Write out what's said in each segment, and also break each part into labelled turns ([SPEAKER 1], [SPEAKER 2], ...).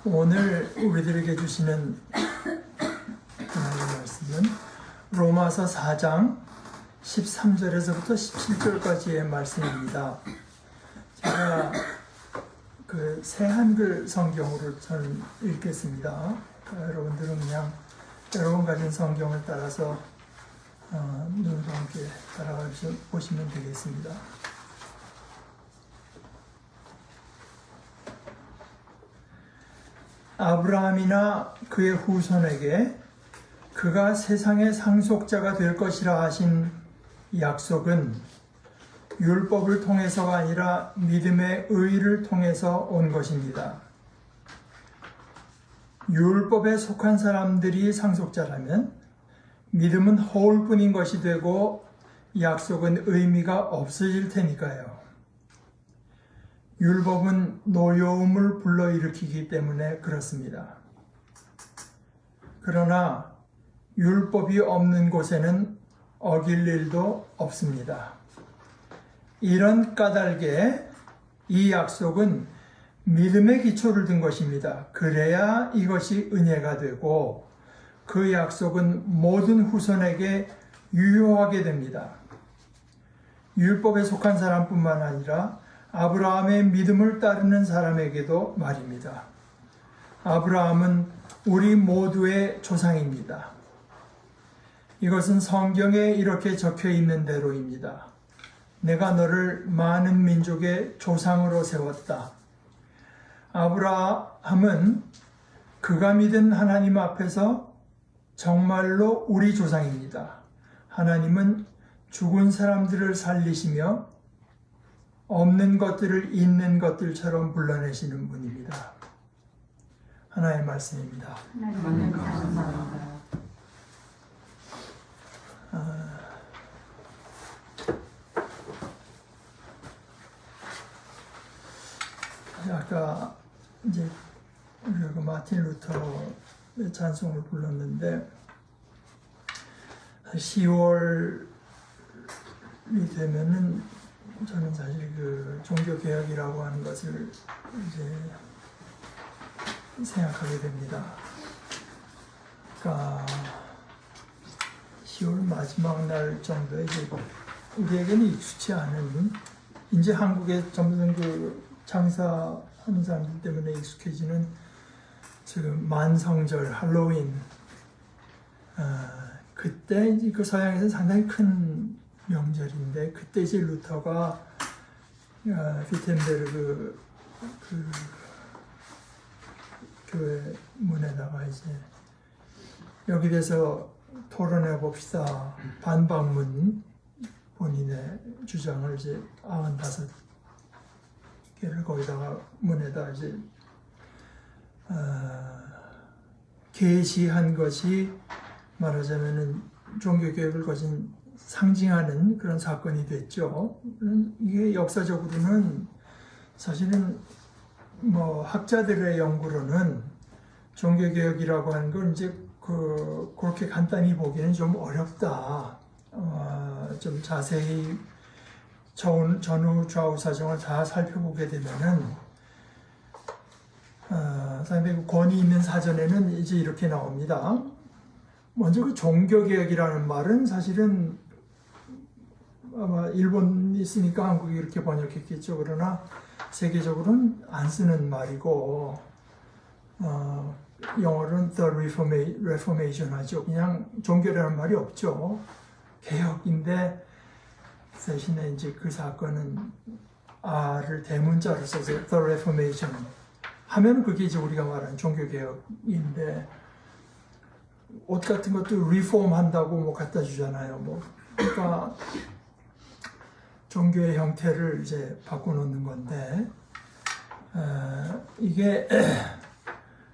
[SPEAKER 1] 오늘 우리들에게 주시는 하나님의 말씀은 로마서 4장 13절에서부터 17절까지의 말씀입니다. 제가 그 새한글 성경으로 저는 읽겠습니다. 여러분들은 그냥 여러분 가진 성경을 따라서 눈과 함께 따라가 보시면 되겠습니다. 아브라함이나 그의 후손에게 그가 세상의 상속자가 될 것이라 하신 약속은 율법을 통해서가 아니라 믿음의 의를 통해서 온 것입니다. 율법에 속한 사람들이 상속자라면 믿음은 허울뿐인 것이 되고 약속은 의미가 없어질 테니까요. 율법은 노여움을 불러일으키기 때문에 그렇습니다. 그러나 율법이 없는 곳에는 어길 일도 없습니다. 이런 까닭에 이 약속은 믿음의 기초를 둔 것입니다. 그래야 이것이 은혜가 되고 그 약속은 모든 후손에게 유효하게 됩니다. 율법에 속한 사람뿐만 아니라 아브라함의 믿음을 따르는 사람에게도 말입니다. 아브라함은 우리 모두의 조상입니다. 이것은 성경에 이렇게 적혀 있는 대로입니다. 내가 너를 많은 민족의 조상으로 세웠다. 아브라함은 그가 믿은 하나님 앞에서 정말로 우리 조상입니다. 하나님은 죽은 사람들을 살리시며 없는 것들을 있는 것들처럼 불러내시는 분입니다. 하나님의 말씀입니다.
[SPEAKER 2] 하나님 감사합니다.
[SPEAKER 1] 아까 이제 우리가 마틴 루터의 찬송을 불렀는데 10월이 되면은 저는 사실 그 종교개혁이라고 하는 것을 이제 생각하게 됩니다. 그러니까 10월 마지막 날 정도에 이제 우리에게는 익숙치 않은 이제 한국에 점점 그 장사하는 사람들 때문에 익숙해지는 지금 만성절, 할로윈 그때 이제 그 서양에서 상당히 큰 명절인데 그때 이제 루터가 비텐베르그 그 교회 문에다가 이제 여기 대해서 토론해 봅시다. 반박문 본인의 주장을 이제 95개를 거기다가 문에다 이제 게시한 것이 말하자면은 종교개혁을 거진 상징하는 그런 사건이 됐죠. 이게 역사적으로는 사실은 뭐 학자들의 연구로는 종교개혁이라고 하는 건 이제 그렇게 간단히 보기에는 좀 어렵다. 좀 자세히 전후 좌우 사정을 다 살펴보게 되면은 상당히 권위 있는 사전에는 이제 이렇게 나옵니다. 먼저 그 종교개혁이라는 말은 사실은 아마 일본이 있으니까 한국이 이렇게 번역했겠죠. 그러나 세계적으로는 안 쓰는 말이고 영어로는 The Reformation 하죠. 그냥 종교라는 말이 없죠. 개혁인데 대신에 이제 그 사건은 R을 대문자로 써서 The Reformation 하면 그게 이제 우리가 말하는 종교개혁인데 옷 같은 것도 리폼 한다고 뭐 갖다 주잖아요. 뭐 그러니까 종교의 형태를 이제 바꿔놓는 건데 이게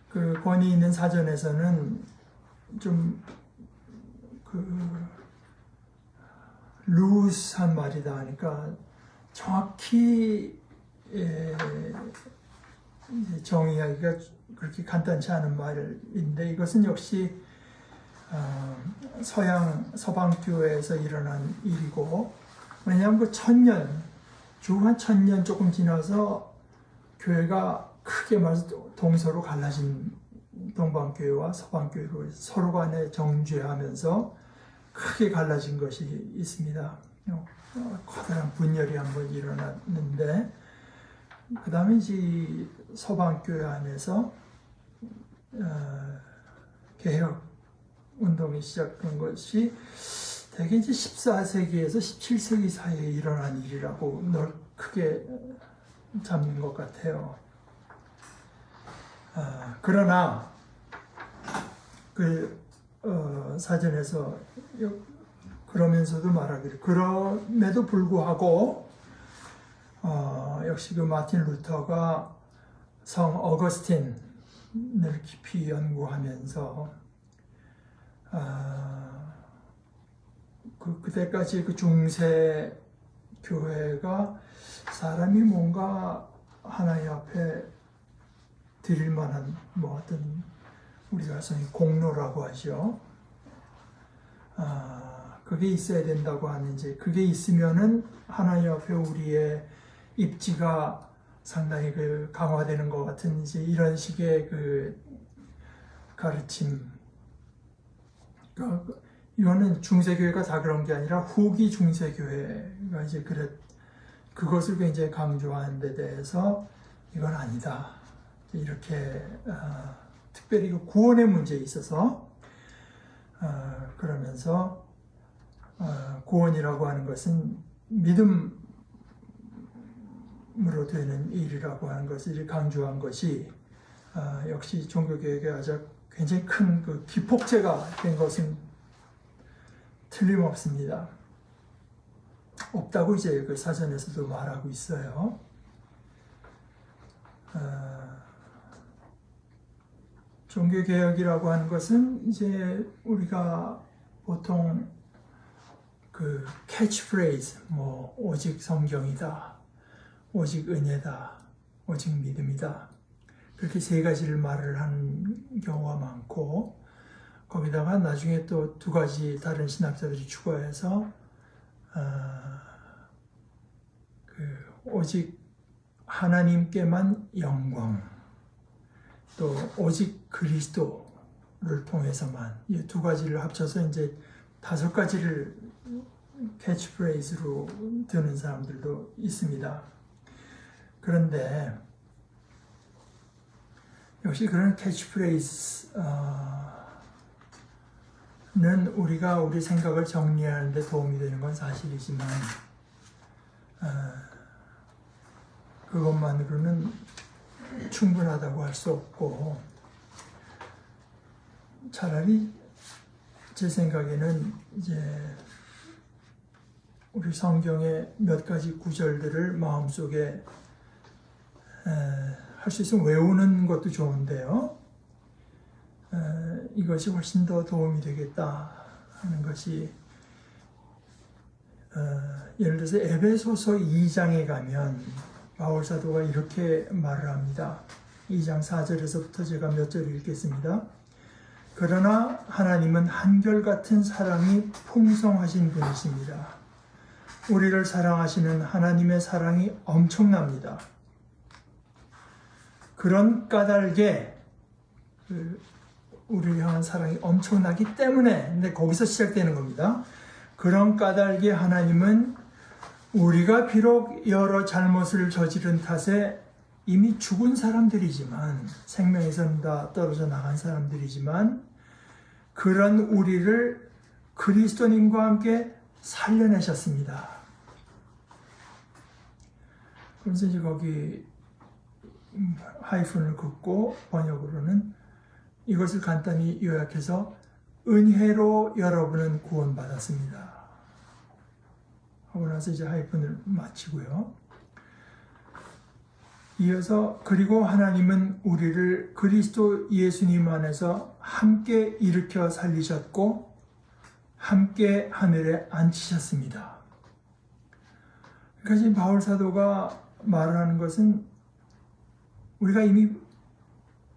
[SPEAKER 1] 그 권위 있는 사전에서는 좀 그 루스한 말이다 하니까 정확히 정의하기가 그렇게 간단치 않은 말인데 이것은 역시 서방교회에서 일어난 일이고 왜냐하면 그 주 한 1000년 조금 지나서 교회가 크게 말해서 동서로 갈라진 동방교회와 서방교회로 서로 간에 정죄하면서 크게 갈라진 것이 있습니다. 커다란 분열이 한번 일어났는데, 그 다음에 이제 서방교회 안에서 개혁 운동이 시작된 것이 대개 이제 14세기에서 17세기 사이에 일어난 일이라고 크게 잡는 것 같아요. 그러나 사전에서 그러면서도 말하기를, 그럼에도 불구하고 역시 그 마틴 루터가 성 어거스틴을 깊이 연구하면서 그때까지 그 중세 교회가 사람이 뭔가 하나님 앞에 드릴 만한 어떤 우리가 소위 공로라고 하죠. 그게 있어야 된다고 하는지, 그게 있으면은 하나님 앞에 우리의 입지가 상당히 강화되는 것 같은 이제 이런 식의 가르침. 이거는 중세교회가 다 그런 게 아니라 후기 중세교회가 이제 그것을 굉장히 강조하는 데 대해서 이건 아니다. 이렇게 특별히 구원의 문제에 있어서 그러면서 구원이라고 하는 것은 믿음으로 되는 일이라고 하는 것을 강조한 것이 역시 종교개혁의 아주 굉장히 큰 기폭제가 된 것은 틀림없습니다. 없다고 이제 그 사전에서도 말하고 있어요. 종교개혁이라고 하는 것은 이제 우리가 보통 캐치프레이즈, 오직 성경이다, 오직 은혜다, 오직 믿음이다, 그렇게 세 가지를 말을 하는 경우가 많고, 거기다가 나중에 또 두 가지 다른 신학자들이 추가해서 오직 하나님께만 영광, 또 오직 그리스도를 통해서만, 이 두 가지를 합쳐서 이제 다섯 가지를 캐치프레이즈로 드는 사람들도 있습니다. 그런데 역시 그런 캐치프레이즈는 우리가 우리 생각을 정리하는 데 도움이 되는 건 사실이지만 그것만으로는 충분하다고 할 수 없고, 차라리 제 생각에는 이제 우리 성경의 몇 가지 구절들을 마음속에 할 수 있으면 외우는 것도 좋은데요. 이것이 훨씬 더 도움이 되겠다 하는 것이, 예를 들어서 에베소서 2장에 가면 바울 사도가 이렇게 말을 합니다. 2장 4절에서부터 제가 몇 절을 읽겠습니다. 그러나 하나님은 한결같은 사랑이 풍성하신 분이십니다. 우리를 사랑하시는 하나님의 사랑이 엄청납니다. 그런 까닭에 우리를 향한 사랑이 엄청나기 때문에, 근데 거기서 시작되는 겁니다. 그런 까닭에 하나님은 우리가 비록 여러 잘못을 저지른 탓에 이미 죽은 사람들이지만, 생명에서는 다 떨어져 나간 사람들이지만, 그런 우리를 그리스도님과 함께 살려내셨습니다. 그래서 이제 거기 하이픈을 긋고 번역으로는 이것을 간단히 요약해서 은혜로 여러분은 구원받았습니다 하고 나서 이제 하이픈을 마치고요. 이어서 그리고 하나님은 우리를 그리스도 예수님 안에서 함께 일으켜 살리셨고 함께 하늘에 앉히셨습니다. 그러니까 지금 바울 사도가 말하는 것은 우리가 이미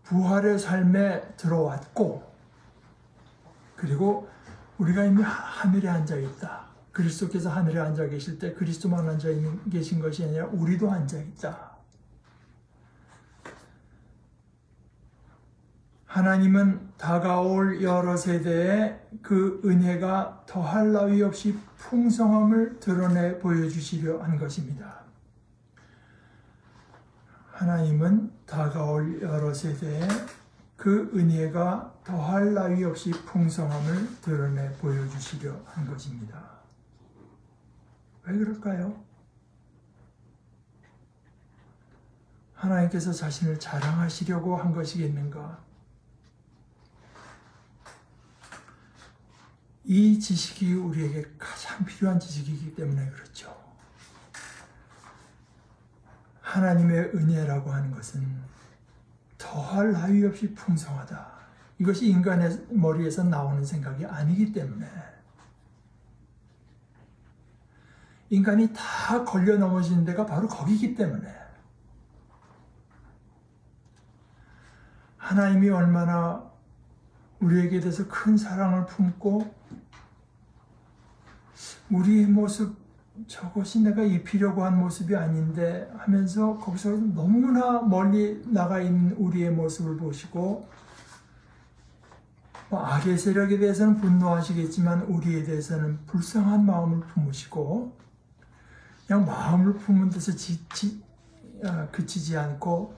[SPEAKER 1] 부활의 삶에 들어왔고, 그리고 우리가 이미 하늘에 앉아 있다. 그리스도께서 하늘에 앉아 계실 때 그리스도만 앉아 계신 것이 아니라 우리도 앉아 있다. 하나님은 다가올 여러 세대에 그 은혜가 더할 나위 없이 풍성함을 드러내 보여주시려 한 것입니다. 하나님은 다가올 여러 세대에 그 은혜가 더할 나위 없이 풍성함을 드러내 보여주시려 한 것입니다. 왜 그럴까요? 하나님께서 자신을 자랑하시려고 한 것이겠는가? 이 지식이 우리에게 가장 필요한 지식이기 때문에 그렇죠. 하나님의 은혜라고 하는 것은 더할 나위 없이 풍성하다. 이것이 인간의 머리에서 나오는 생각이 아니기 때문에 인간이 다 걸려 넘어지는 데가 바로 거기기 때문에 하나님이 얼마나 우리에게 대해서 큰 사랑을 품고 우리의 모습, 저것이 내가 입히려고 한 모습이 아닌데 하면서 거기서 너무나 멀리 나가 있는 우리의 모습을 보시고 악의 세력에 대해서는 분노하시겠지만 우리에 대해서는 불쌍한 마음을 품으시고 그냥 마음을 품은 데서 그치지 않고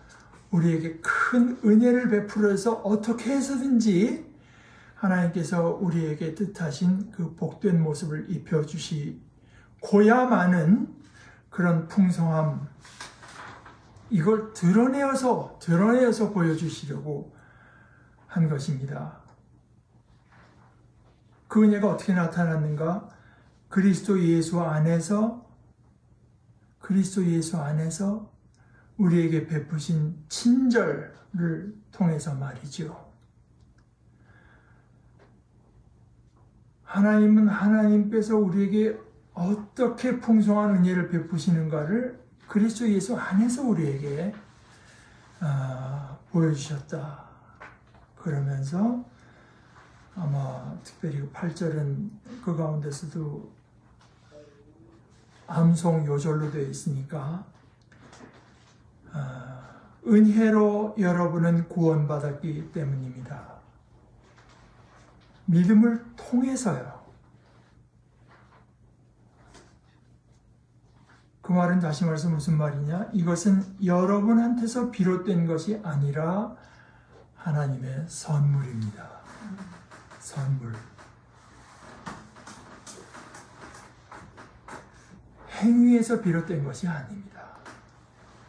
[SPEAKER 1] 우리에게 큰 은혜를 베풀어서 어떻게 해서든지 하나님께서 우리에게 뜻하신 그 복된 모습을 입혀주시고야만은 그런 풍성함, 이걸 드러내어서 보여주시려고 한 것입니다. 그 은혜가 어떻게 나타났는가? 그리스도 예수 안에서 우리에게 베푸신 친절을 통해서 말이죠. 하나님은 하나님께서 우리에게 어떻게 풍성한 은혜를 베푸시는가를 그리스도 예수 안에서 우리에게 보여주셨다. 그러면서 아마 특별히 8절은 그 가운데서도 암송 요절로 되어 있으니까 은혜로 여러분은 구원받았기 때문입니다. 믿음을 통해서요. 그 말은 다시 말해서 무슨 말이냐? 이것은 여러분한테서 비롯된 것이 아니라 하나님의 선물입니다. 선물. 행위에서 비롯된 것이 아닙니다.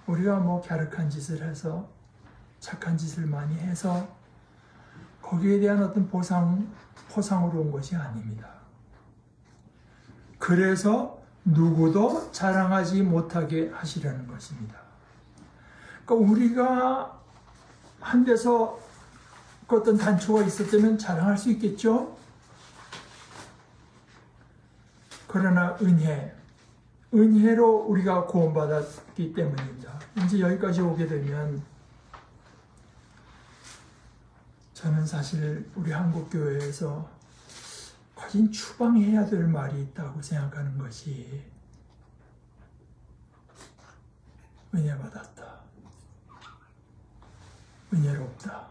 [SPEAKER 1] 우리가 갸륵한 짓을 해서 착한 짓을 많이 해서 거기에 대한 어떤 포상으로 온 것이 아닙니다. 그래서 누구도 자랑하지 못하게 하시려는 것입니다. 그러니까 우리가 한 데서 어떤 단초가 있었다면 자랑할 수 있겠죠? 그러나 은혜로 우리가 구원받았기 때문입니다. 이제 여기까지 오게 되면 저는 사실 우리 한국교회에서 거진 추방해야 될 말이 있다고 생각하는 것이 은혜 받았다, 은혜롭다,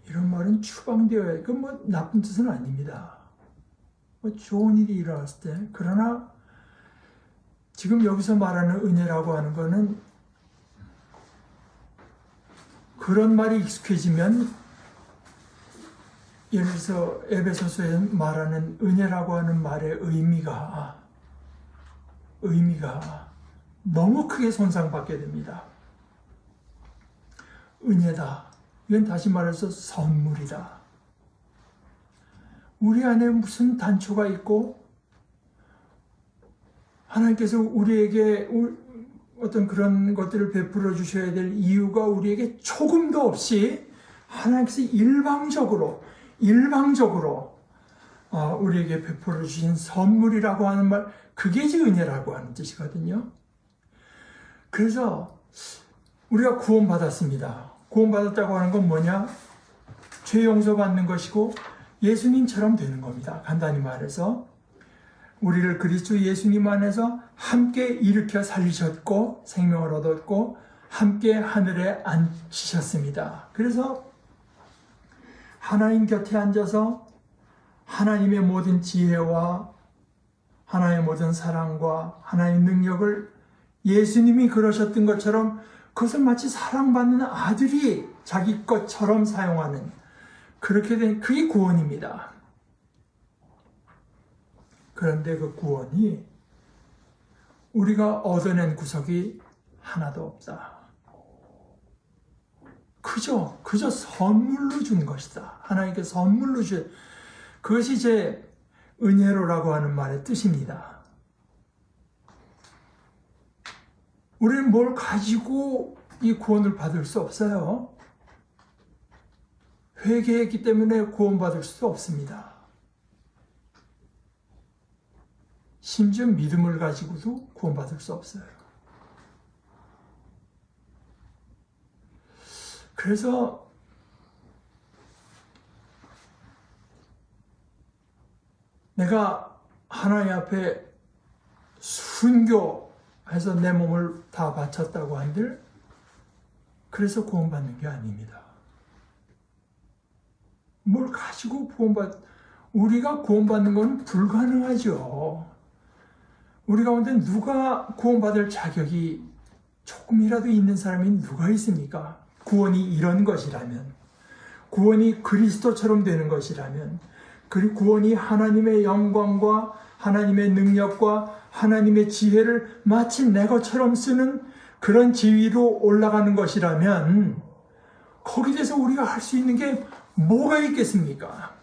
[SPEAKER 1] 이런 말은 추방되어야, 그건 나쁜 뜻은 아닙니다. 좋은 일이 일어났을 때. 그러나 지금 여기서 말하는 은혜라고 하는 것은 그런 말이 익숙해지면, 예를 들어서 에베소서에 말하는 은혜라고 하는 말의 의미가 너무 크게 손상받게 됩니다. 은혜다. 이건 다시 말해서 선물이다. 우리 안에 무슨 단초가 있고 하나님께서 우리에게 어떤 그런 것들을 베풀어 주셔야 될 이유가 우리에게 조금도 없이 하나님께서 일방적으로 우리에게 베풀어 주신 선물이라고 하는 말, 그게 은혜라고 하는 뜻이거든요. 그래서 우리가 구원받았습니다. 구원받았다고 하는 건 뭐냐? 죄 용서받는 것이고 예수님처럼 되는 겁니다. 간단히 말해서 우리를 그리스도 예수님 안에서 함께 일으켜 살리셨고 생명을 얻었고 함께 하늘에 앉히셨습니다. 그래서 하나님 곁에 앉아서 하나님의 모든 지혜와 하나님의 모든 사랑과 하나님의 능력을 예수님이 그러셨던 것처럼 그것을 마치 사랑받는 아들이 자기 것처럼 사용하는, 그렇게 된, 그게 구원입니다. 그런데 그 구원이 우리가 얻어낸 구석이 하나도 없다. 그저 선물로 준 것이다. 하나님께 선물로 준, 그것이 이제 은혜로라고 하는 말의 뜻입니다. 우리는 뭘 가지고 이 구원을 받을 수 없어요. 회개했기 때문에 구원받을 수 없습니다. 심지어 믿음을 가지고도 구원받을 수 없어요. 그래서 내가 하나님 앞에 순교해서 내 몸을 다 바쳤다고 한들 그래서 구원받는 게 아닙니다. 뭘 가지고 우리가 구원받는 건 불가능하죠. 우리 가운데 누가 구원받을 자격이 조금이라도 있는 사람이 누가 있습니까? 구원이 이런 것이라면, 구원이 그리스도처럼 되는 것이라면, 그리고 구원이 하나님의 영광과 하나님의 능력과 하나님의 지혜를 마치 내 것처럼 쓰는 그런 지위로 올라가는 것이라면 거기에 대해서 우리가 할 수 있는 게 뭐가 있겠습니까?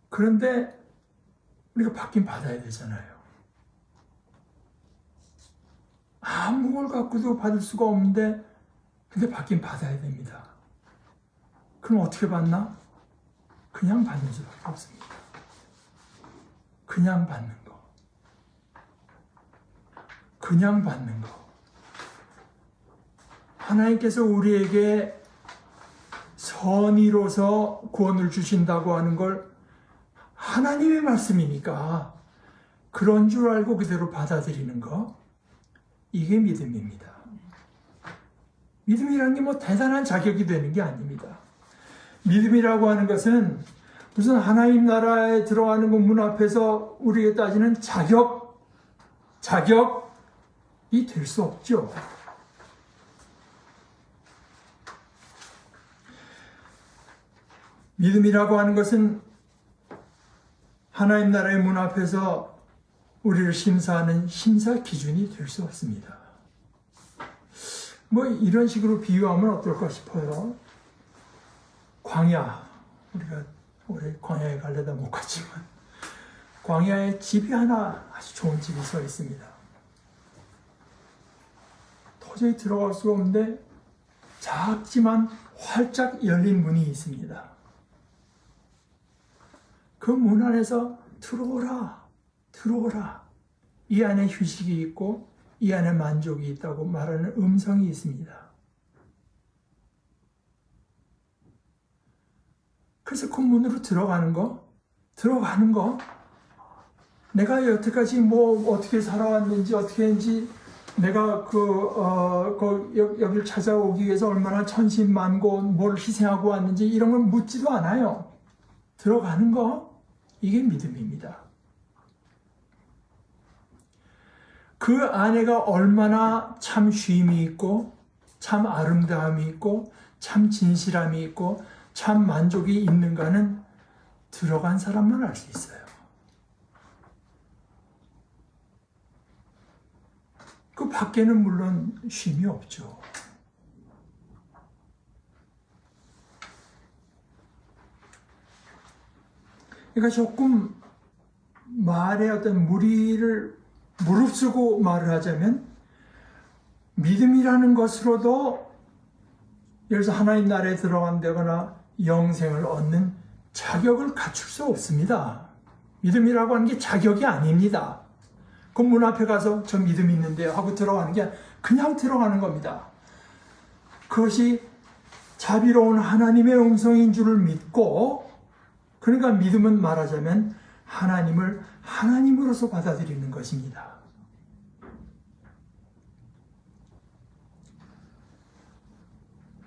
[SPEAKER 1] 그런데 우리가 받긴 받아야 되잖아요. 아무 걸 갖고도 받을 수가 없는데 근데 받긴 받아야 됩니다. 그럼 어떻게 받나? 그냥 받는 수밖에 없습니다. 그냥 받는 거. 그냥 받는 거. 하나님께서 우리에게 선의로서 구원을 주신다고 하는 걸 하나님의 말씀이니까 그런 줄 알고 그대로 받아들이는 거, 이게 믿음입니다. 믿음이라는 게 뭐 대단한 자격이 되는 게 아닙니다. 믿음이라고 하는 것은 무슨 하나님 나라에 들어가는 그 문 앞에서 우리에게 따지는 자격이 될 수 없죠. 믿음이라고 하는 것은 하나님 나라의 문 앞에서 우리를 심사하는 심사 기준이 될 수 없습니다. 뭐 이런 식으로 비유하면 어떨까 싶어요. 광야, 우리가 올해 광야에 가려다 못 갔지만 광야에 집이 하나 아주 좋은 집이 서 있습니다. 도저히 들어갈 수가 없는데 작지만 활짝 열린 문이 있습니다. 그 문 안에서 들어오라, 들어오라. 이 안에 휴식이 있고 이 안에 만족이 있다고 말하는 음성이 있습니다. 그래서 그 문으로 들어가는 거, 내가 여태까지 뭐 어떻게 살아왔는지, 어떻게 했는지, 내가 여기를 찾아오기 위해서 얼마나 천신만고 뭘 희생하고 왔는지 이런 걸 묻지도 않아요. 들어가는 거, 이게 믿음입니다. 그 안에가 얼마나 참 쉼이 있고 참 아름다움이 있고 참 진실함이 있고 참 만족이 있는가는 들어간 사람만 알 수 있어요. 그 밖에는 물론 쉼이 없죠. 그러니까 조금 말의 어떤 무리를 무릅쓰고 말을 하자면 믿음이라는 것으로도 예를 들어서 하나님 나라에 들어간다거나 영생을 얻는 자격을 갖출 수 없습니다. 믿음이라고 하는 게 자격이 아닙니다. 그 문 앞에 가서 저 믿음 있는데요 하고 들어가는 게 그냥 들어가는 겁니다. 그것이 자비로운 하나님의 음성인 줄을 믿고, 그러니까 믿음은 말하자면 하나님을 하나님으로서 받아들이는 것입니다.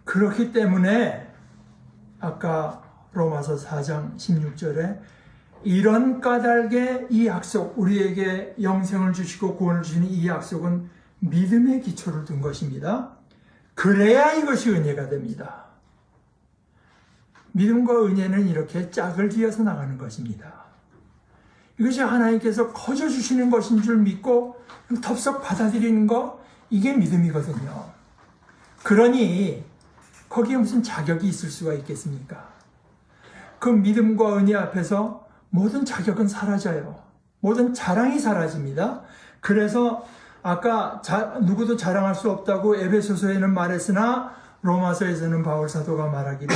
[SPEAKER 1] 그렇기 때문에 아까 로마서 4장 16절에 이런 까닭에 이 약속, 우리에게 영생을 주시고 구원을 주시는 이 약속은 믿음의 기초를 둔 것입니다. 그래야 이것이 은혜가 됩니다. 믿음과 은혜는 이렇게 짝을 지어서 나가는 것입니다. 이것이 하나님께서 거저 주시는 것인 줄 믿고 덥석 받아들이는 거, 이게 믿음이거든요. 그러니 거기에 무슨 자격이 있을 수가 있겠습니까? 그 믿음과 은혜 앞에서 모든 자격은 사라져요. 모든 자랑이 사라집니다. 그래서 아까 누구도 자랑할 수 없다고 에베소서에는 말했으나 로마서에서는 바울 사도가 말하기를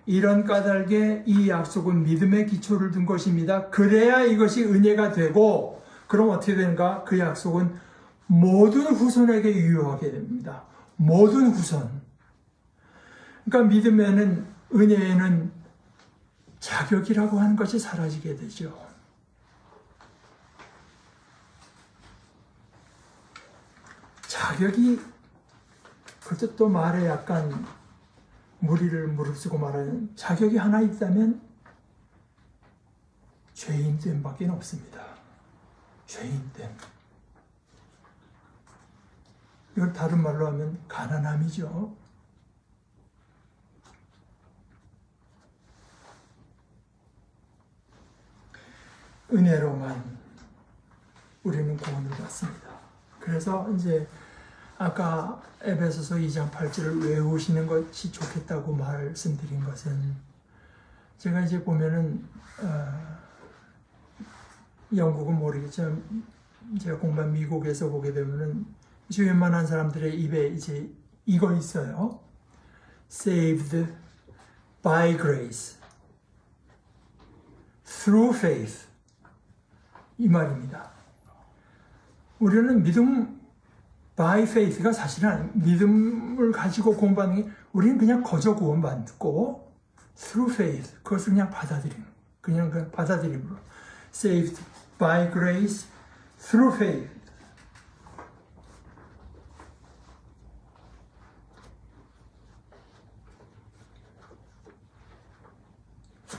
[SPEAKER 1] 이런 까닭에 이 약속은 믿음의 기초를 둔 것입니다. 그래야 이것이 은혜가 되고, 그럼 어떻게 되는가? 그 약속은 모든 후손에게 유효하게 됩니다. 모든 후손. 그러니까 믿음에는, 은혜에는 자격이라고 하는 것이 사라지게 되죠. 자격이, 그것도 또 말에 약간 무리를 무릅쓰고 말하는, 자격이 하나 있다면 죄인됨밖에 없습니다. 죄인됨. 이걸 다른 말로 하면 가난함이죠. 은혜로만 우리는 구원을 받습니다. 그래서 이제 아까 에베소서 2장 8절을 외우시는 것이 좋겠다고 말씀드린 것은, 제가 이제 보면은 영국은 모르겠지만 제가 공부한 미국에서 보게 되면은 이제 웬만한 사람들의 입에 이제 이거 있어요. Saved by grace through faith, 이 말입니다. 우리는 믿음, by faith가 사실은 믿음을 가지고 공부하는 게, 우리는 그냥 거저 구원받고 through faith, 그것을 그냥 받아들이는, 그냥 받아들임으로 saved by grace through faith.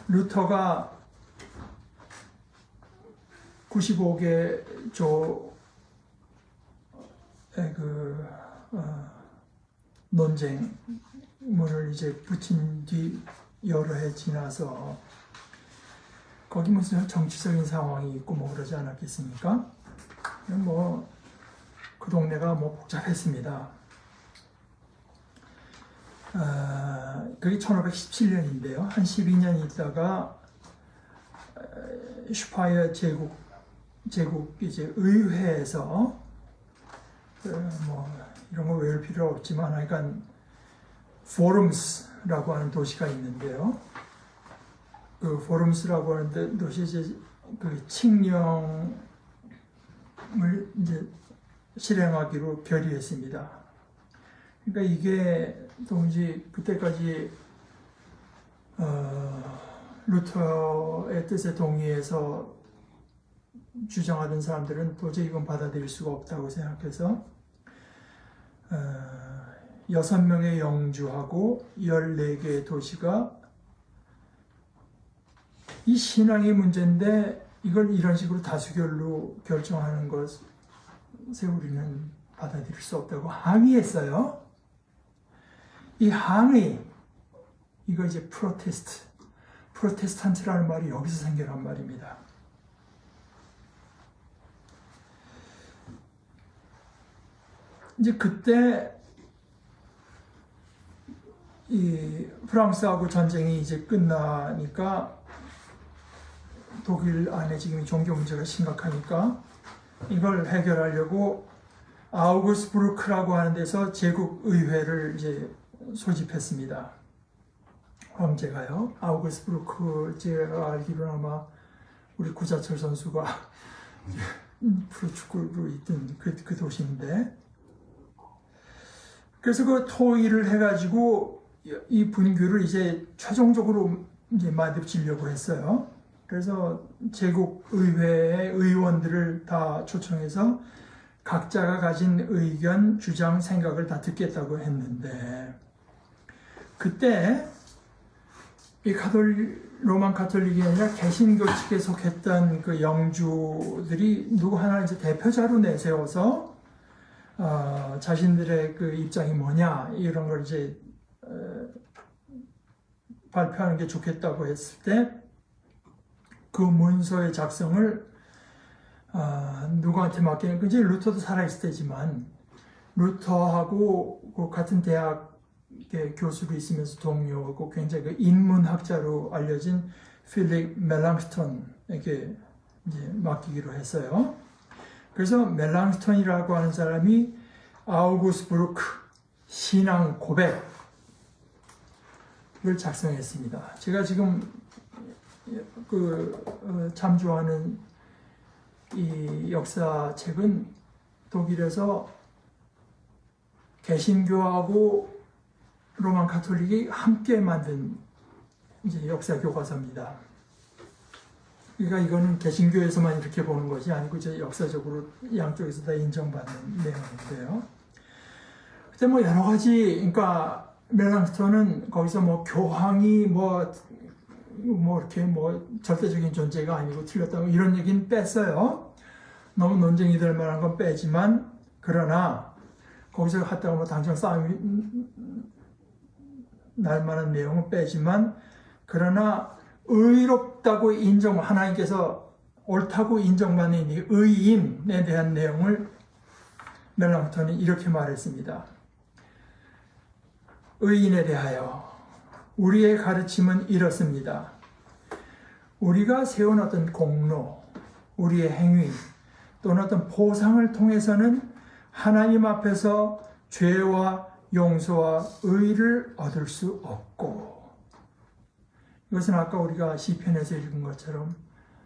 [SPEAKER 1] 루터가 95개 조의 논쟁문을 이제 붙인 뒤 여러 해 지나서, 거기 무슨 정치적인 상황이 있고 뭐 그러지 않았겠습니까? 뭐 그 동네가 뭐 복잡했습니다. 그게 1517년인데요. 한 12년 있다가 슈파이어 제국 이제 의회에서 뭐 이런 거 외울 필요 없지만, 하여간 포럼스라고 하는 도시가 있는데요. 그 포럼스라고 하는 도시 이제 그 칙령을 이제 실행하기로 결의했습니다. 그러니까 이게 동시 그때까지 루터의 뜻에 동의해서 주장하던 사람들은 도저히 이건 받아들일 수가 없다고 생각해서 6명의 영주하고 14개의 도시가 이 신앙의 문제인데 이걸 이런 식으로 다수결로 결정하는 것에 우리는 받아들일 수 없다고 항의했어요. 이 항의, 이거 이제 프로테스탄트라는 말이 여기서 생겨난 말입니다. 이제 그때 이 프랑스하고 전쟁이 이제 끝나니까 독일 안에 지금 종교 문제가 심각하니까 이걸 해결하려고 아우구스부르크라고 하는 데서 제국 의회를 이제 소집했습니다. 황제가요. 아우구스부르크, 제가 알기로는 아마 우리 구자철 선수가 프로축구로 있던 그 도시인데, 그래서 그 토의를 해가지고 이 분규를 이제 최종적으로 이제 마련지려고 했어요. 그래서 제국 의회의 의원들을 다 초청해서 각자가 가진 의견, 주장, 생각을 다 듣겠다고 했는데, 그때 이 로만 가톨릭이 아니라 개신교 측에 속했던 그 영주들이 누구 하나 이제 대표자로 내세워서 자신들의 그 입장이 뭐냐 이런 걸 이제 발표하는 게 좋겠다고 했을 때 그 문서의 작성을 누구한테 맡기는 건지 루터도 살아있을 때지만 루터하고 그 같은 대학의 교수로 있으면서 동료고 굉장히 그 인문학자로 알려진 필립 멜랑스턴에게 이제 맡기기로 했어요. 그래서 멜랑스턴이라고 하는 사람이 아우구스부르크 신앙 고백을 작성했습니다. 제가 지금 참조하는 이 역사책은 독일에서 개신교하고 로만 가톨릭이 함께 만든 이제 역사 교과서입니다. 그러니까 이거는 개신교에서만 이렇게 보는 것이 아니고 이제 역사적으로 양쪽에서 다 인정받는 내용인데요. 그때 뭐 여러 가지, 그러니까 멜랑스턴은 거기서 뭐 교황이 뭐 이렇게 뭐 절대적인 존재가 아니고 틀렸다고 이런 얘기는 뺐어요. 너무 논쟁이 될 만한 건 빼지만, 그러나 거기서 갔다가 뭐 당장 싸움이 날 만한 내용은 빼지만, 그러나 의롭다고 하나님께서 옳다고 인정받는 이 의인에 대한 내용을 멜랑스턴이 이렇게 말했습니다. 의인에 대하여 우리의 가르침은 이렇습니다. 우리가 세운 어떤 공로, 우리의 행위 또는 어떤 보상을 통해서는 하나님 앞에서 죄와 용서와 의를 얻을 수 없고, 이것은 아까 우리가 시편에서 읽은 것처럼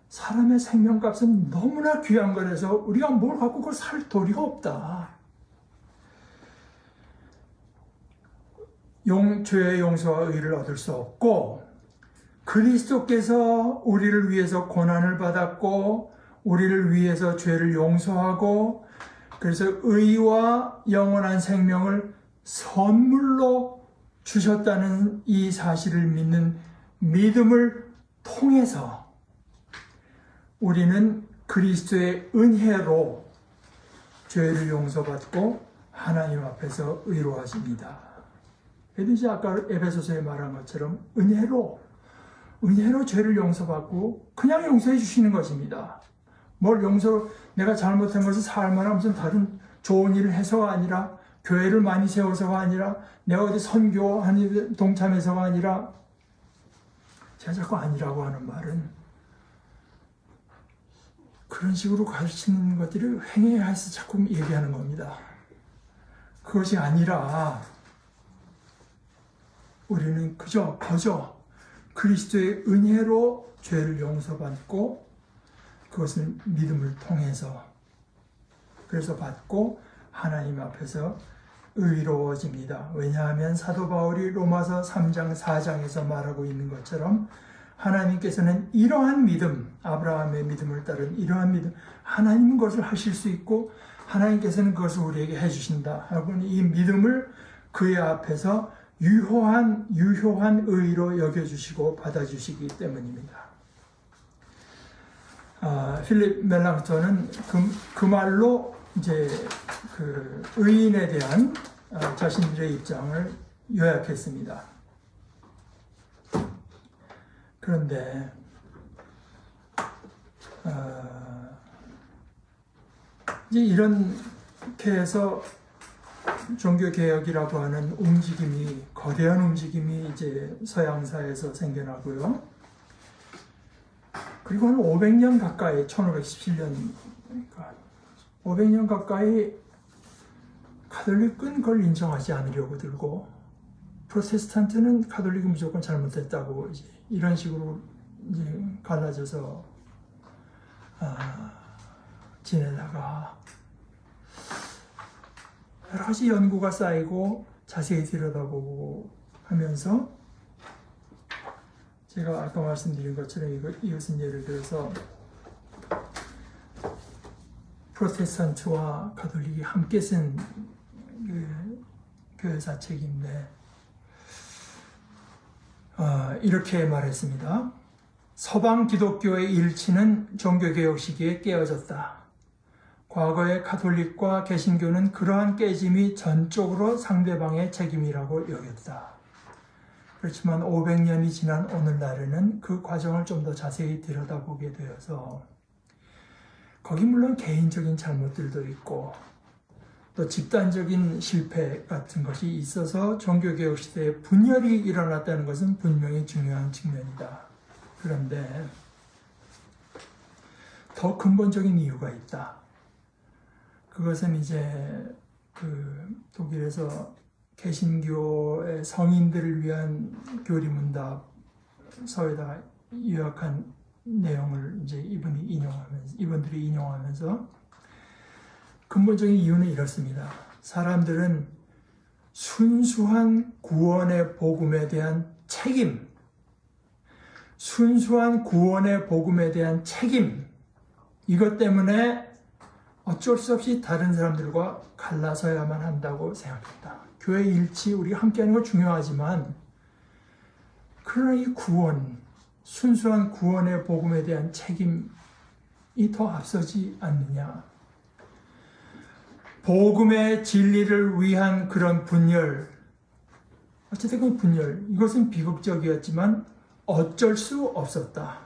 [SPEAKER 1] 사람의 생명값은 너무나 귀한 거라서 우리가 뭘 갖고 그걸 살 도리가 없다. 죄의 용서와 의를 얻을 수 없고, 그리스도께서 우리를 위해서 고난을 받았고 우리를 위해서 죄를 용서하고 그래서 의와 영원한 생명을 선물로 주셨다는 이 사실을 믿는 믿음을 통해서 우리는 그리스도의 은혜로 죄를 용서받고 하나님 앞에서 의로워집니다. 그래도 이제 아까 에베소서에 말한 것처럼 은혜로 죄를 용서받고 그냥 용서해 주시는 것입니다. 내가 잘못한 것을 살만한 무슨 다른 좋은 일을 해서가 아니라, 교회를 많이 세워서가 아니라, 내가 어디 선교하니 동참해서가 아니라, 제가 자꾸 아니라고 하는 말은 그런 식으로 가르치는 것들이 횡해해서 자꾸 얘기하는 겁니다. 그것이 아니라 우리는 그저 그리스도의 은혜로 죄를 용서받고 그것을 믿음을 통해서 그래서 받고 하나님 앞에서 의로워집니다. 왜냐하면 사도 바울이 로마서 3장 4장에서 말하고 있는 것처럼 하나님께서는 이러한 믿음, 아브라함의 믿음을 따른 이러한 믿음, 하나님은 그것을 하실 수 있고 하나님께서는 그것을 우리에게 해주신다 하고 이 믿음을 그의 앞에서 유효한 의로 여겨주시고 받아주시기 때문입니다. 필립 멜랑스턴은 그 말로 이제 그 의인에 대한 자신들의 입장을 요약했습니다. 그런데 이제 이렇게 해서 종교개혁이라고 하는 움직임이, 거대한 움직임이 이제 서양사에서 생겨나고요. 그리고 한 500년 가까이, 1517년, 그러니까 500년 가까이 가톨릭은 그걸 인정하지 않으려고 들고, 프로테스탄트는 가톨릭이 무조건 잘못했다고 이제 이런 식으로 이제 갈라져서 지내다가 여러 가지 연구가 쌓이고 자세히 들여다보고 하면서 제가 아까 말씀드린 것처럼 이것은 예를 들어서 프로테스탄트와 가톨릭이 함께 쓴 그 교회사 책인데 이렇게 말했습니다. 서방 기독교의 일치는 종교개혁 시기에 깨어졌다. 과거의 가톨릭과 개신교는 그러한 깨짐이 전적으로 상대방의 책임이라고 여겼다. 그렇지만 500년이 지난 오늘날에는 그 과정을 좀 더 자세히 들여다보게 되어서 거기 물론 개인적인 잘못들도 있고 또 집단적인 실패 같은 것이 있어서 종교개혁 시대에 분열이 일어났다는 것은 분명히 중요한 측면이다. 그런데 더 근본적인 이유가 있다. 그것은 이제 독일에서 개신교의 성인들을 위한 교리문답서에다가 요약한 내용을 이제 이분들이 인용하면서 근본적인 이유는 이렇습니다. 사람들은 순수한 구원의 복음에 대한 책임, 이것 때문에 어쩔 수 없이 다른 사람들과 갈라서야만 한다고 생각합니다. 교회 일치, 우리 함께하는 거 중요하지만 그러나 이 순수한 구원의 복음에 대한 책임이 더 앞서지 않느냐. 복음의 진리를 위한 그런 분열, 어쨌든 그 분열, 이것은 비극적이었지만 어쩔 수 없었다.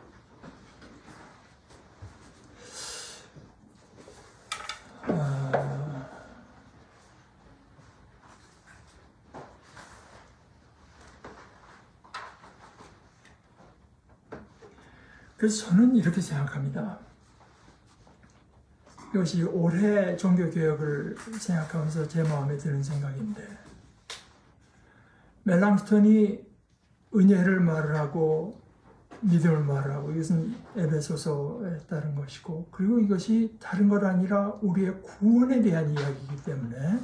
[SPEAKER 1] 그래서 저는 이렇게 생각합니다. 이것이 올해 종교개혁을 생각하면서 제 마음에 드는 생각인데, 멜랑스턴이 은혜를 말을 하고 믿음을 말을 하고, 이것은 에베소서에 따른 것이고, 그리고 이것이 다른 것 아니라 우리의 구원에 대한 이야기이기 때문에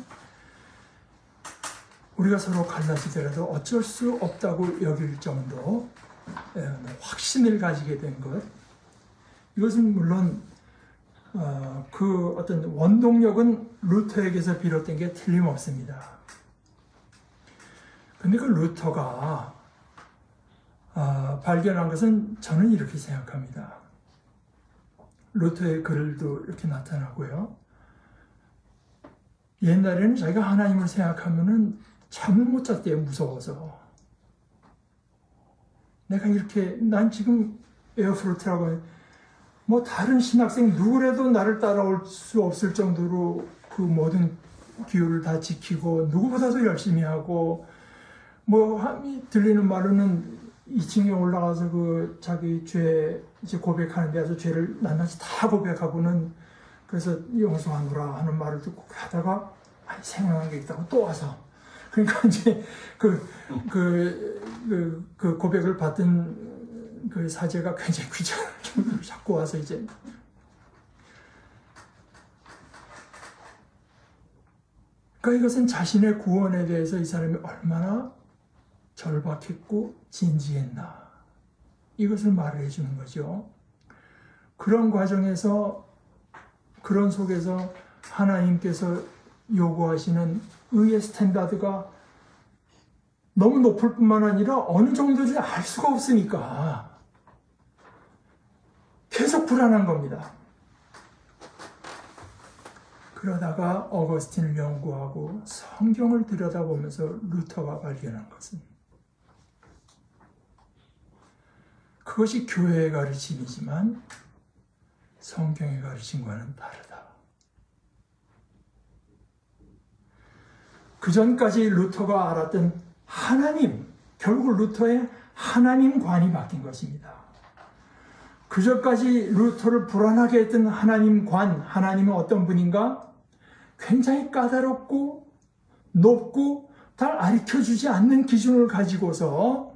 [SPEAKER 1] 우리가 서로 갈라지더라도 어쩔 수 없다고 여길 정도 확신을 가지게 된 것, 이것은 물론 그 어떤 원동력은 루터에게서 비롯된 게 틀림없습니다. 근데 그 루터가 발견한 것은 저는 이렇게 생각합니다. 루터의 글도 이렇게 나타나고요. 옛날에는 자기가 하나님을 생각하면은 잠을 못 잤대요. 무서워서. 내가 이렇게, 난 지금 에어프로트라고 뭐 다른 신학생 누구라도 나를 따라올 수 없을 정도로 그 모든 기호를 다 지키고 누구보다도 열심히 하고, 뭐 들리는 말로는 2층에 올라가서 그 자기 죄 이제 고백하는 데서 죄를 낱낱이 다 고백하고는 그래서 용서하노라 하는 말을 듣고 하다가 생각난 게 있다고 또 와서, 그러니까 이제 그 고백을 받은 그 사제가 굉장히 귀찮을 정도로 자꾸 와서 이제 그러니까 이것은 자신의 구원에 대해서 이 사람이 얼마나 절박했고 진지했나, 이것을 말을 해주는 거죠. 그런 과정에서, 그런 속에서 하나님께서 요구하시는 의의 스탠다드가 너무 높을 뿐만 아니라 어느 정도인지 알 수가 없으니까 계속 불안한 겁니다. 그러다가 어거스틴을 연구하고 성경을 들여다보면서 루터가 발견한 것은 그것이 교회의 가르침이지만 성경의 가르침과는 다르다. 그 전까지 루터가 알았던 하나님, 결국 루터의 하나님관이 바뀐 것입니다. 그 전까지 루터를 불안하게 했던 하나님관, 하나님은 어떤 분인가? 굉장히 까다롭고 높고 잘 가르쳐주지 않는 기준을 가지고서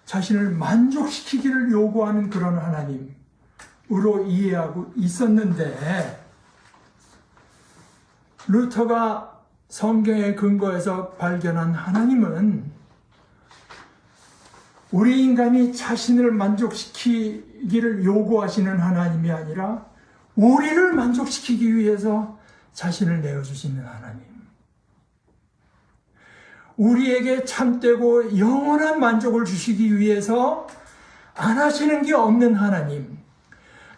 [SPEAKER 1] 자신을 만족시키기를 요구하는 그런 하나님으로 이해하고 있었는데, 루터가 성경의 근거에서 발견한 하나님은 우리 인간이 자신을 만족시키기를 요구하시는 하나님이 아니라 우리를 만족시키기 위해서 자신을 내어주시는 하나님. 우리에게 참되고 영원한 만족을 주시기 위해서 안 하시는 게 없는 하나님,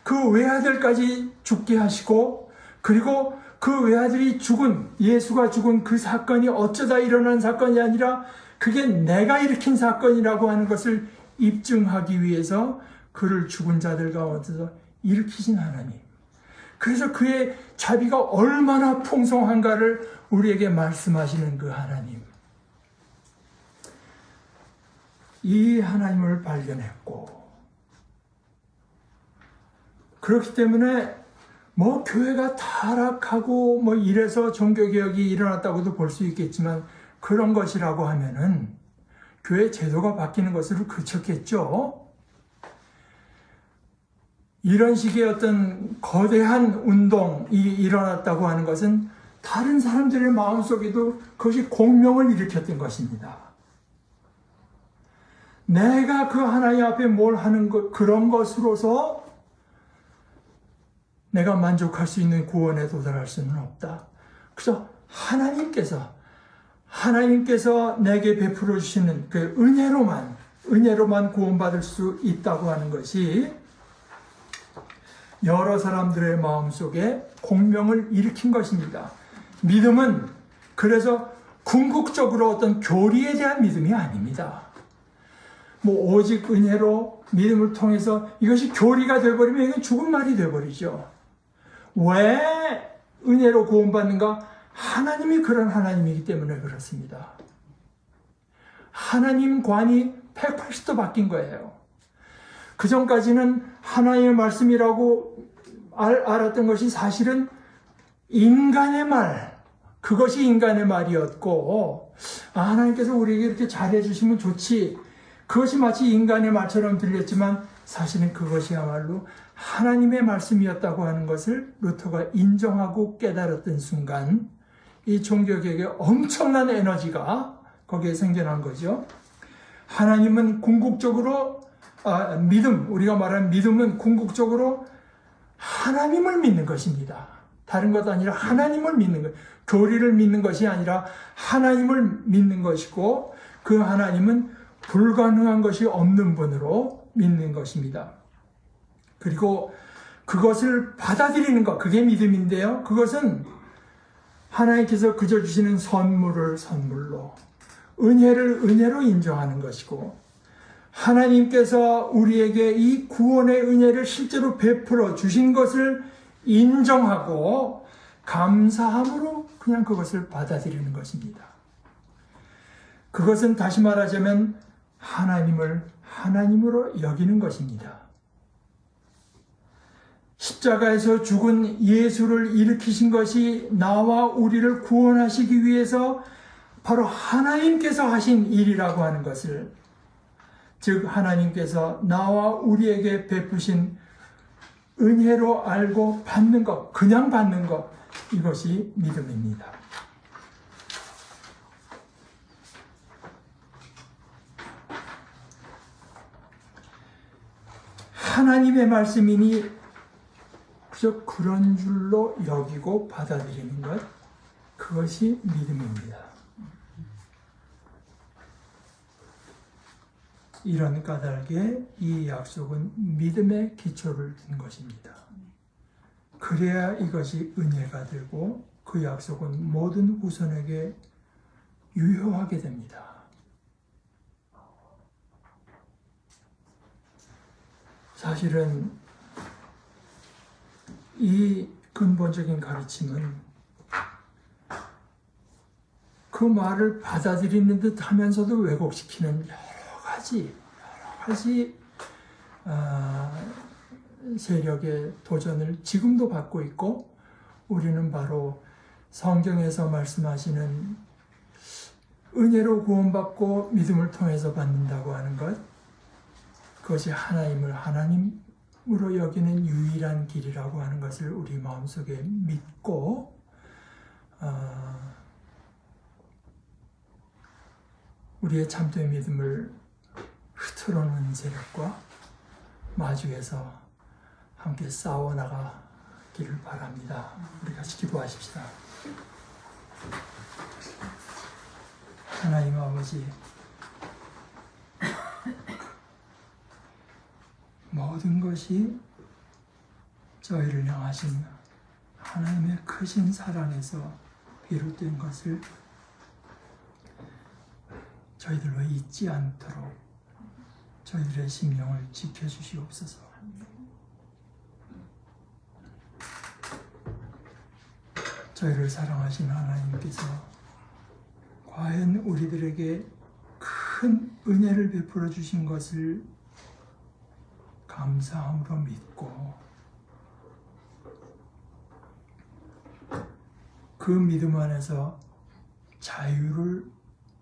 [SPEAKER 1] 그 외아들까지 죽게 하시고, 그리고 그 외아들이 죽은, 예수가 죽은 그 사건이 어쩌다 일어난 사건이 아니라 그게 내가 일으킨 사건이라고 하는 것을 입증하기 위해서 그를 죽은 자들 가운데서 일으키신 하나님. 그래서 그의 자비가 얼마나 풍성한가를 우리에게 말씀하시는 그 하나님. 이 하나님을 발견했고, 그렇기 때문에 뭐 교회가 타락하고 뭐 이래서 종교개혁이 일어났다고도 볼 수 있겠지만, 그런 것이라고 하면은 교회 제도가 바뀌는 것으로 그쳤겠죠. 이런 식의 어떤 거대한 운동이 일어났다고 하는 것은 다른 사람들의 마음속에도 그것이 공명을 일으켰던 것입니다. 내가 그 하나님 앞에 뭘 하는 것, 그런 것으로서 내가 만족할 수 있는 구원에 도달할 수는 없다. 그래서 하나님께서 내게 베풀어 주시는 그 은혜로만 구원받을 수 있다고 하는 것이 여러 사람들의 마음속에 공명을 일으킨 것입니다. 믿음은 그래서 궁극적으로 어떤 교리에 대한 믿음이 아닙니다. 뭐 오직 은혜로 믿음을 통해서 이것이 교리가 되어버리면 이건 죽은 말이 되어버리죠. 왜 은혜로 구원받는가? 하나님이 그런 하나님이기 때문에 그렇습니다. 하나님 관이 180도 바뀐 거예요. 그 전까지는 하나님의 말씀이라고 알았던 것이 사실은 인간의 말, 그것이 인간의 말이었고, 하나님께서 우리에게 이렇게 잘해주시면 좋지, 그것이 마치 인간의 말처럼 들렸지만 사실은 그것이야말로 하나님의 말씀이었다고 하는 것을 루터가 인정하고 깨달았던 순간 이 종교개혁에 엄청난 에너지가 거기에 생겨난 거죠. 하나님은 궁극적으로 우리가 말하는 믿음은 궁극적으로 하나님을 믿는 것입니다. 다른 것 아니라 하나님을 믿는 것, 교리를 믿는 것이 아니라 하나님을 믿는 것이고, 그 하나님은 불가능한 것이 없는 분으로 믿는 것입니다. 그리고 그것을 받아들이는 것, 그게 믿음인데요. 그것은 하나님께서 그저 주시는 선물을 선물로, 은혜를 은혜로 인정하는 것이고, 하나님께서 우리에게 이 구원의 은혜를 실제로 베풀어 주신 것을 인정하고 감사함으로 그냥 그것을 받아들이는 것입니다. 그것은 다시 말하자면 하나님을 하나님으로 여기는 것입니다. 십자가에서 죽은 예수를 일으키신 것이 나와 우리를 구원하시기 위해서 바로 하나님께서 하신 일이라고 하는 것을, 즉 하나님께서 나와 우리에게 베푸신 은혜로 알고 받는 것, 그냥 받는 것, 이것이 믿음입니다. 하나님의 말씀이니 그저 그런 줄로 여기고 받아들이는 것, 그것이 믿음입니다. 이런 까닭에 이 약속은 믿음의 기초를 둔 것입니다. 그래야 이것이 은혜가 되고 그 약속은 모든 후손에게 유효하게 됩니다. 사실은 이 근본적인 가르침은 그 말을 받아들이는 듯 하면서도 왜곡시키는 여러 가지 세력의 도전을 지금도 받고 있고, 우리는 바로 성경에서 말씀하시는 은혜로 구원받고 믿음을 통해서 받는다고 하는 것, 그것이 하나님을 하나님으로 여기는 유일한 길이라고 하는 것을 우리 마음속에 믿고 우리의 참된 믿음을 흐트러놓은 세력과 마주해서 함께 싸워나가기를 바랍니다. 우리 같이 기도하십시다. 하나님 아버지, 모든 것이 저희를 향하신 하나님의 크신 사랑에서 비롯된 것을 저희들로 잊지 않도록 저희들의 심령을 지켜주시옵소서. 저희를 사랑하신 하나님께서 과연 우리들에게 큰 은혜를 베풀어 주신 것을 감사함으로 믿고 그 믿음 안에서 자유를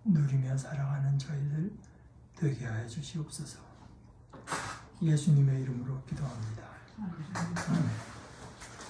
[SPEAKER 1] 누리며 살아가는 저희들 되게 하여 주시옵소서. 예수님의 이름으로 기도합니다. 아멘.